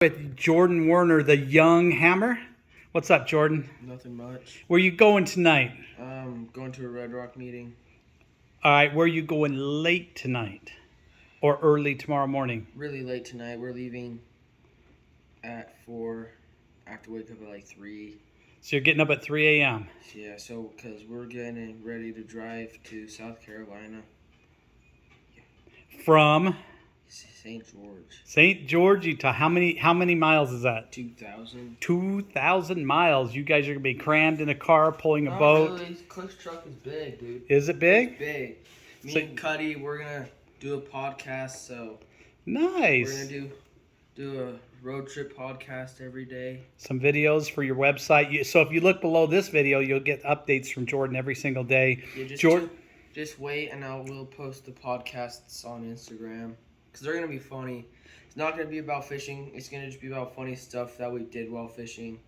With Jordan Werner, the Young Hammer. What's up, Jordan? Nothing much. Where you going tonight? Going to a Red Rock meeting. All right, where are you going late tonight? Or early tomorrow morning? Really late tonight. We're leaving at 4. I have to wake up at like 3. So you're getting up at 3 a.m. Yeah, so because we're getting ready to drive to South Carolina. From St. George. St. George, Utah. How many miles is that? 2,000. 2,000 miles. You guys are going to be crammed in a car pulling a boat. Really. Cliff's truck is big, dude. Is it big? It's big. Me and Cuddy, we're going to do a podcast, so... Nice. We're going to do a road trip podcast every day. Some videos for your website. So if you look below this video, you'll get updates from Jordan every single day. Yeah, just wait, and we'll post the podcasts on Instagram. Because they're going to be funny. It's not going to be about fishing. It's going to just be about funny stuff that we did while fishing.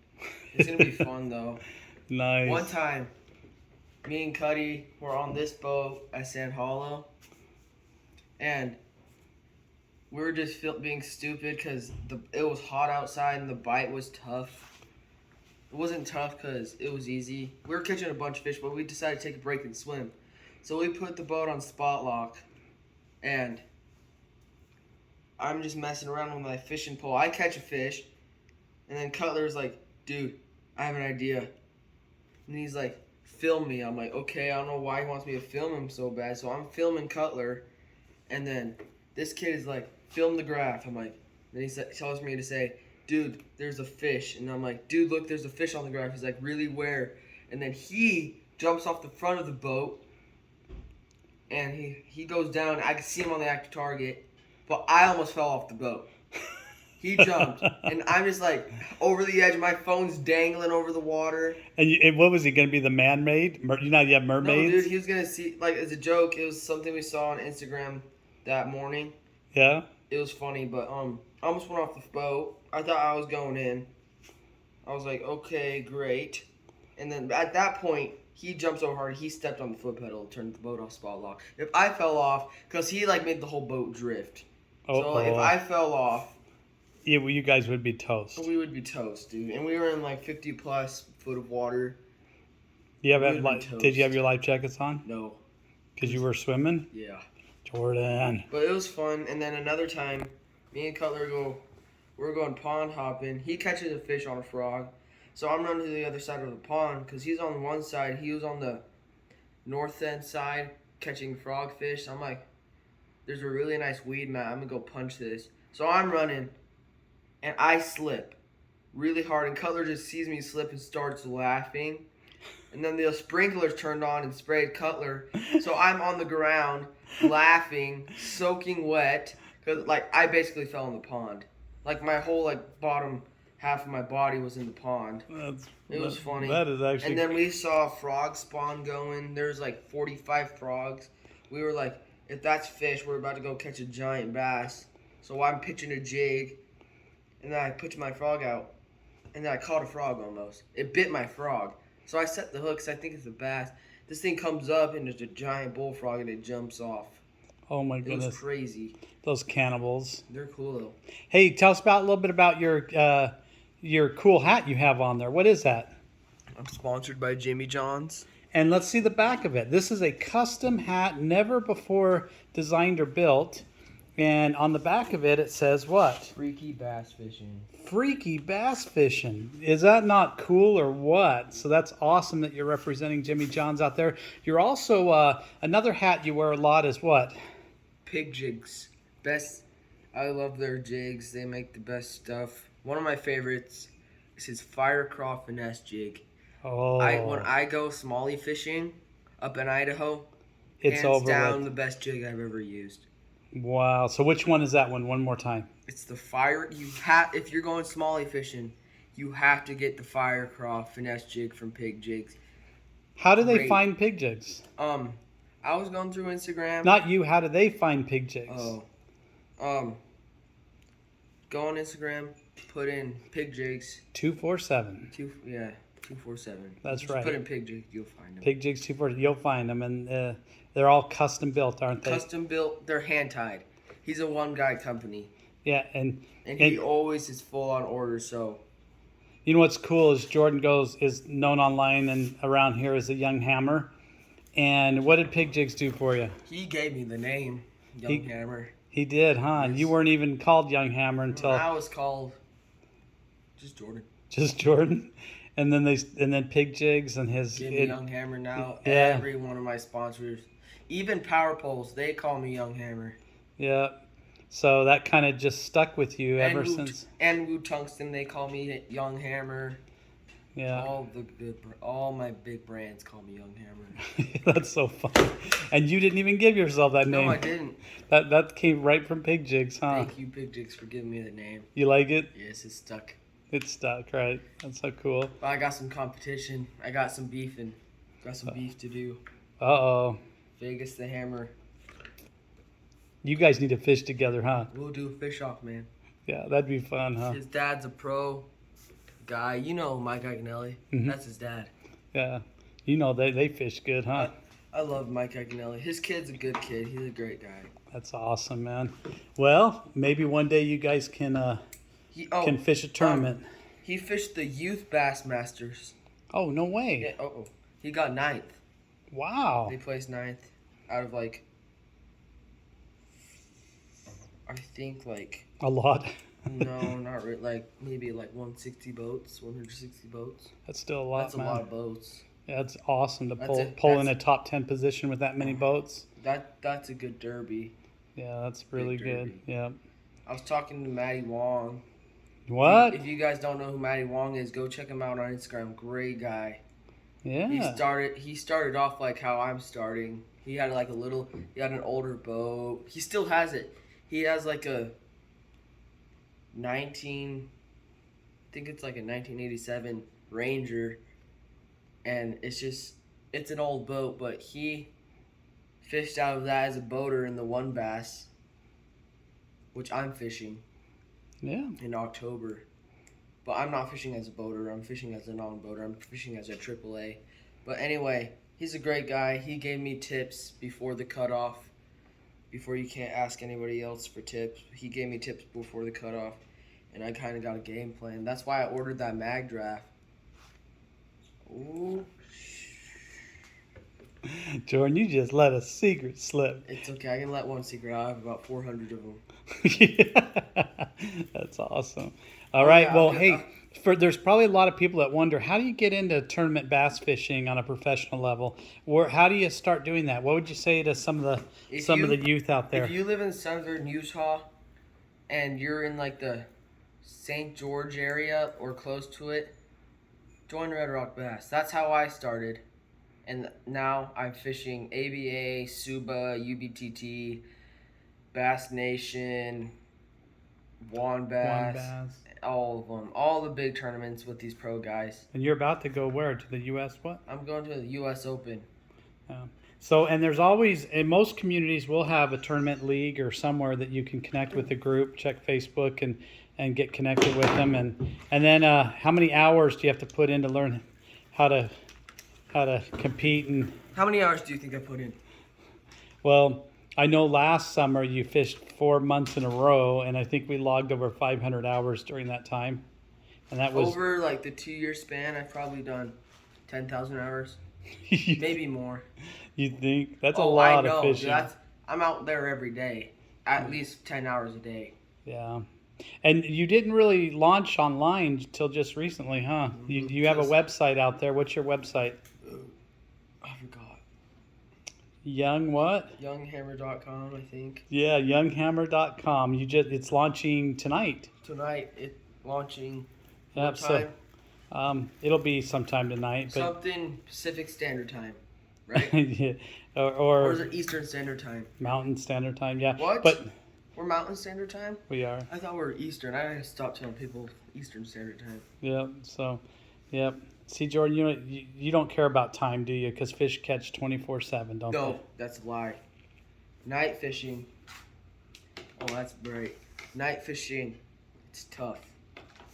It's going to be fun, though. Nice. One time, me and Cuddy were on this boat at Sand Hollow. And we were just being stupid because it was hot outside and the bite was tough. It wasn't tough because it was easy. We were catching a bunch of fish, but we decided to take a break and swim. So we put the boat on spot lock, and I'm just messing around with my fishing pole. I catch a fish, and then Cutler's like, dude, I have an idea. And he's like, film me. I'm like, okay, I don't know why he wants me to film him so bad. So I'm filming Cutler, and then this kid is like, film the graph. I'm like, then he tells me to say, dude, there's a fish. And I'm like, dude, look, there's a fish on the graph. He's like, really, where? And then he jumps off the front of the boat, and he goes down. I can see him on the active target. But I almost fell off the boat. He jumped, and I'm just like over the edge. My phone's dangling over the water. And what was he going to be, the man-made? You know, you have mermaids? No, dude, he was going to see, like, as a joke, it was something we saw on Instagram that morning. Yeah? It was funny, but I almost went off the boat. I thought I was going in. I was like, okay, great. And then at that point, he jumped so hard, he stepped on the foot pedal, turned the boat off spot lock. If I fell off, because he, like, made the whole boat drift. So if I fell off, yeah, well, you guys would be toast. We would be toast, dude. And we were in like 50+ foot of water. Did you have your life jackets on? No. Because you were swimming? Yeah. Jordan. But it was fun. And then another time, me and Cutler we're going pond hopping. He catches a fish on a frog. So I'm running to the other side of the pond because he's on one side. He was on the north end side catching frogfish. So I'm like, there's a really nice weed mat. I'm going to go punch this. So I'm running, and I slip really hard. And Cutler just sees me slip and starts laughing. And then the sprinklers turned on and sprayed Cutler. So I'm on the ground laughing, soaking wet. Because, like, I basically fell in the pond. Like, my whole, like, bottom half of my body was in the pond. It was funny. That is actually... And then we saw a frog spawn going. There's, like, 45 frogs. We were like, if that's fish, we're about to go catch a giant bass. So I'm pitching a jig, and then I pitch my frog out, and then I caught a frog almost. It bit my frog. So I set the hook because I think it's a bass. This thing comes up, and there's a giant bullfrog, and it jumps off. Oh, my goodness. It was crazy. Those cannibals. They're cool, though. Hey, tell us a little bit about your cool hat you have on there. What is that? I'm sponsored by Jimmy John's. And let's see the back of it. This is a custom hat, never before designed or built. And on the back of it, it says what? Freaky bass fishing. Freaky bass fishing. Is that not cool or what? So that's awesome that you're representing Jimmy John's out there. You're also, another hat you wear a lot is what? Pig jigs. Best. I love their jigs. They make the best stuff. One of my favorites is his Fire Craw Finesse jig. Oh. When I go smallie fishing up in Idaho, it's hands over down with. The best jig I've ever used. Wow. So which one is that one? One more time. It's the Fire. If you're going smallie fishing, you have to get the Fire Craw Finesse jig from Pig Jigs. How do they find pig jigs? I was going through Instagram. Not you. How do they find pig jigs? Oh. Go on Instagram. Put in Pig Jigs. 247. 247. That's Just right. put in Pig Jigs, you'll find them. Pig Jigs 247. You'll find them, and they're all custom built, aren't they? Custom built. They're hand tied. He's a one guy company. Yeah, And he always is full on order. So you know what's cool is Jordan is known online and around here as a Young Hammer. And what did Pig Jigs do for you? he gave me the name Young Hammer. He did, huh? Yes. You weren't even called Young Hammer until I was called just Jordan. Just Jordan. And then Pig Jigs and his Give me Young Hammer now. Yeah. Every one of my sponsors, even Power Poles, they call me Young Hammer. Yeah. So that kind of just stuck with you ever since. And Wu Tungsten, they call me Young Hammer. Yeah. All my big brands call me Young Hammer. That's so funny. And you didn't even give yourself that name. No, I didn't. That came right from Pig Jigs, huh? Thank you, Pig Jigs, for giving me the name. You like it? Yes, it's stuck. It's stuck, right? That's so cool. But I got some competition. I got some beef to do. Uh-oh. Vegas the Hammer. You guys need to fish together, huh? We'll do a fish off, man. Yeah, that'd be fun, huh? His dad's a pro guy. You know Mike Iaconelli. Mm-hmm. That's his dad. Yeah. You know they fish good, huh? I love Mike Iaconelli. His kid's a good kid. He's a great guy. That's awesome, man. Well, maybe one day you guys can fish a tournament. He fished the youth Bassmasters. Oh, no way. Yeah, he got 9th. Wow. They placed 9th out of I think a lot. no, not really. Maybe 160 boats, 160 boats. That's still a lot, That's man. a lot of boats. Yeah, it's awesome to pull in a top 10 position with that many boats. That's a good derby. Yeah, that's really good. Yeah. I was talking to Matty Wong. What? If you guys don't know who Matty Wong is, go check him out on Instagram. Great guy. Yeah. He started off like how I'm starting. He had he had an older boat. He still has it. He has a I think it's a 1987 Ranger, and it's an old boat, but he fished out of that as a boater in the one bass, which I'm fishing. Yeah. In October. But I'm not fishing as a boater. I'm fishing as a non-boater. I'm fishing as a AAA. But anyway, he's a great guy. He gave me tips before the cutoff. Before you can't ask anybody else for tips. He gave me tips before the cutoff. And I kind of got a game plan. That's why I ordered that mag draft. Ooh. Jordan, you just let a secret slip. It's okay. I can let one secret out. I have about 400 of them. Yeah. That's awesome. All right. Yeah, there's probably a lot of people that wonder, how do you get into tournament bass fishing on a professional level? How do you start doing that? What would you say to some of the youth out there? If you live in southern Utah and you're in the St. George area or close to it, join Red Rock Bass. That's how I started. And now I'm fishing ABA, Suba, UBTT, Bass Nation, Bass, all of them. All the big tournaments with these pro guys. And you're about to go where? To the U.S. what? I'm going to the U.S. Open. So, and there's always, in most communities, we'll have a tournament league or somewhere that you can connect with the group, check Facebook and get connected with them. And then how many hours do you have to put in to learn how to compete? And how many hours do you think I put in? Well, I know last summer you fished 4 months in a row, and I think we logged over 500 hours during that time. And that was over the 2-year span. I've probably done 10,000 hours, maybe more. You think that's a lot of fishing? I'm out there every day, at least 10 hours a day. Yeah. And you didn't really launch online till just recently, huh? You have a website out there. What's your website? I forgot. Young what? Younghammer.com, I think. Yeah, younghammer.com. It's launching tonight. Tonight, it's launching. Yeah, so it'll be sometime tonight. Something Pacific Standard Time, right? Yeah. Or is it Eastern Standard Time? Mountain Standard Time, yeah. What? But we're Mountain Standard Time? We are. I thought we were Eastern. I gotta stop telling people Eastern Standard Time. Yeah, so, yep. See, Jordan, you don't care about time, do you? Because fish catch 24/7, don't they? No, that's a lie. Night fishing. Oh, that's great. Night fishing, it's tough.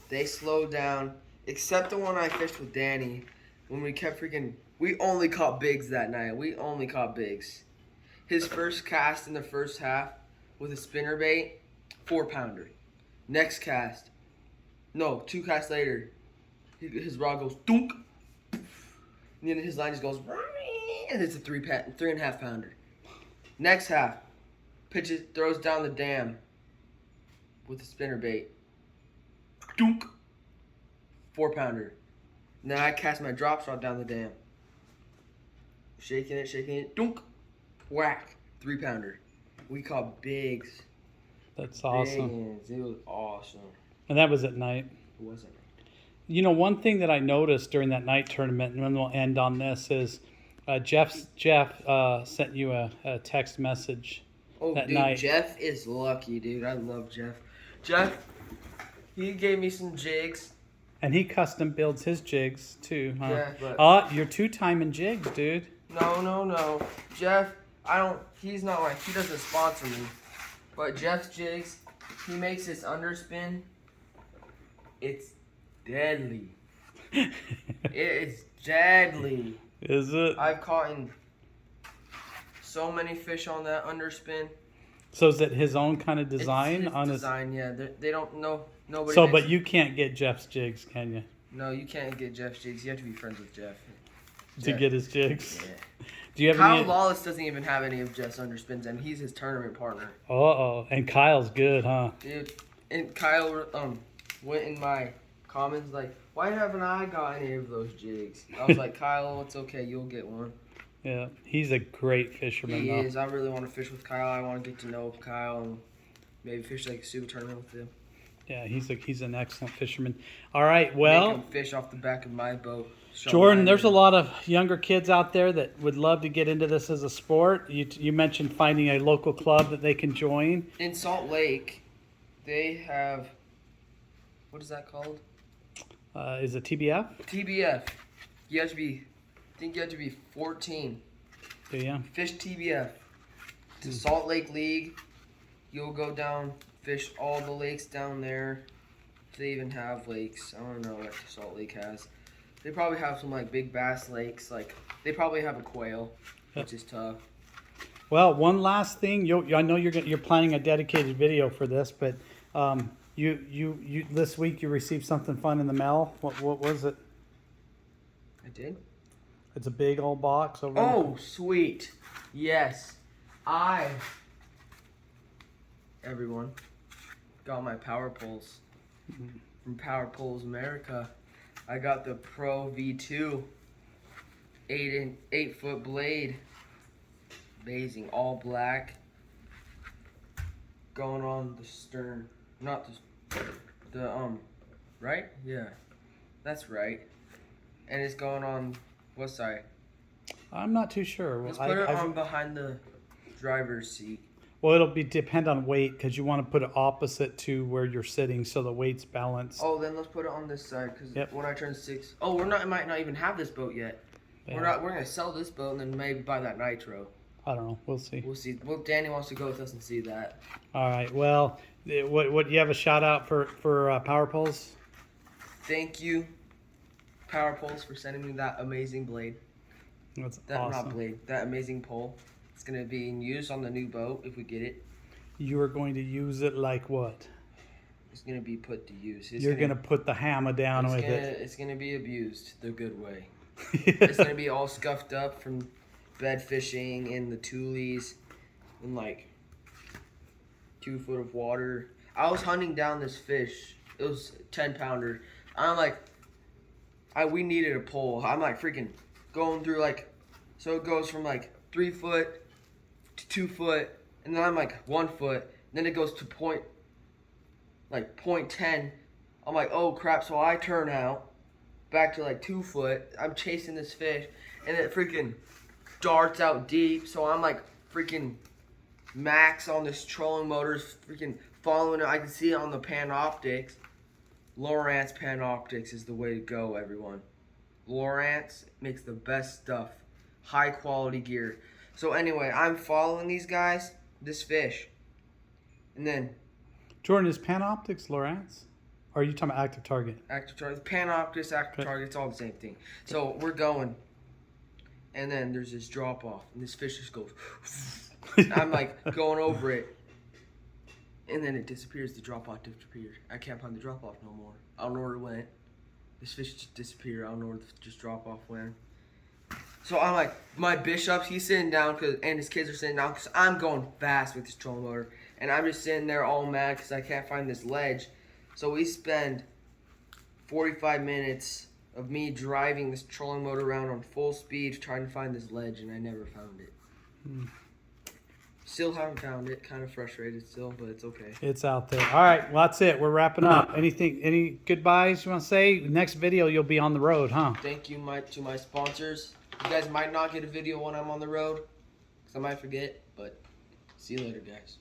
They slow down, except the one I fished with Danny. When we only caught bigs that night. We only caught bigs. His first cast in the first half with a spinnerbait, 4-pounder. Next cast. No, 2 casts later. His rod goes dunk. And then his line just goes, and it's a 3.5 pounder. Next half, pitches, throws down the dam with a spinner bait. Dunk. 4 pounder. And then I cast my drop shot down the dam. Shaking it, dunk. Whack. 3 pounder. We caught bigs. That's awesome. Biggins. It was awesome. And that was at night. It wasn't. You know, one thing that I noticed during that night tournament, and then we'll end on this, is Jeff sent you a text message that Dude, night. Jeff is lucky, dude. I love Jeff. Jeff, he gave me some jigs. And he custom builds his jigs too, huh? Yeah, but You're 2-timing jigs, dude. no. Jeff, he doesn't sponsor me. But Jeff's jigs, he makes this underspin. It's deadly. It's deadly. Is it? I've caught so many fish on that underspin. So is it his own kind of design? It's his design, yeah. They don't know. Nobody. So, but you can't get Jeff's jigs, can you? No, you can't get Jeff's jigs. You have to be friends with Jeff. To get his jigs? Yeah. Do you have Kyle any? Lawless doesn't even have any of Jeff's underspins, and he's his tournament partner. And Kyle's good, huh? Dude, and Kyle went in my comments like, why haven't I got any of those jigs? I was like, Kyle, it's okay. You'll get one. Yeah, he's a great fisherman. He though. is. I really want to fish with Kyle. I want to get to know Kyle and maybe fish like a super tournament with him. Yeah, he's an excellent fisherman. All right, well, Make him fish off the back of my boat. Jordan, there's a lot of younger kids out there that would love to get into this as a sport. You mentioned finding a local club that they can join. In Salt Lake, they have, what is that called? Is it TBF? TBF. You have to be, I think you have to be 14. Yeah. Fish TBF. To Salt Lake League. You'll go down, fish all the lakes down there. If they even have lakes. I don't know what Salt Lake has. They probably have some like big bass lakes. Like they probably have a quail, which is tough. Well, one last thing. I know you're planning a dedicated video for this, but you this week you received something fun in the mail. What was it? I did. It's a big old box over. Oh, sweet. Yes, everyone got my power poles from Power Poles America. I got the Pro V2 8-foot blade. Amazing, all black. Going on the stern, not the right? Yeah, that's right. And it's going on what side? I'm not too sure. Let's put it on behind the driver's seat. Well, it'll depend on weight because you want to put it opposite to where you're sitting so the weight's balanced. Oh, then let's put it on this side because when I turn 6, might not even have this boat yet. Yeah. We're gonna sell this boat and then maybe buy that nitro. I don't know. We'll see. We'll see. Well, Danny wants to go with us and see that. All right. Well, what you have a shout out for Power Poles? Thank you, Power Poles, for sending me that amazing blade. That's That awesome. not blade. That amazing pole. It's gonna be in use on the new boat if we get it. You are going to use it like what? It's gonna be put to use. You're gonna put the hammer down with it. It's gonna be abused the good way. It's gonna be all scuffed up from bed fishing in the tulies and like 2 foot of water. I was hunting down this fish. It was 10-pounder. I'm like, we needed a pole. I'm like freaking going through like, so it goes from like 3 foot to 2 foot, and then I'm like 1 foot. And then it goes to point 10. I'm like, oh crap! So I turn out back to like 2 foot. I'm chasing this fish, and it freaking darts out deep. So I'm like freaking max on this trolling motors, freaking following it. I can see it on the Panoptics. Lowrance Panoptics is the way to go, everyone. Lowrance makes the best stuff. High quality gear. So anyway, I'm following these guys, this fish. And then Jordan, is Panoptics Lowrance? Or are you talking about Active Target? Active Target, Panoptics, Active Target, it's all the same thing. So we're going. And then there's this drop off. And this fish just goes. I'm like going over it. And then it disappears. The drop off disappeared. I can't find the drop off no more. I don't know where it went. This fish just disappeared. I don't know where the just drop off went. So I'm like, my bishop, he's sitting down and his kids are sitting down because I'm going fast with this trolling motor. And I'm just sitting there all mad because I can't find this ledge. So we spend 45 minutes of me driving this trolling motor around on full speed trying to find this ledge, and I never found it. Still haven't found it. Kind of frustrated still, but it's okay. It's out there. All right, well, that's it. We're wrapping up. Any goodbyes you want to say? Next video, you'll be on the road, huh? Thank you to my sponsors. You guys might not get a video when I'm on the road because I might forget, but see you later, guys.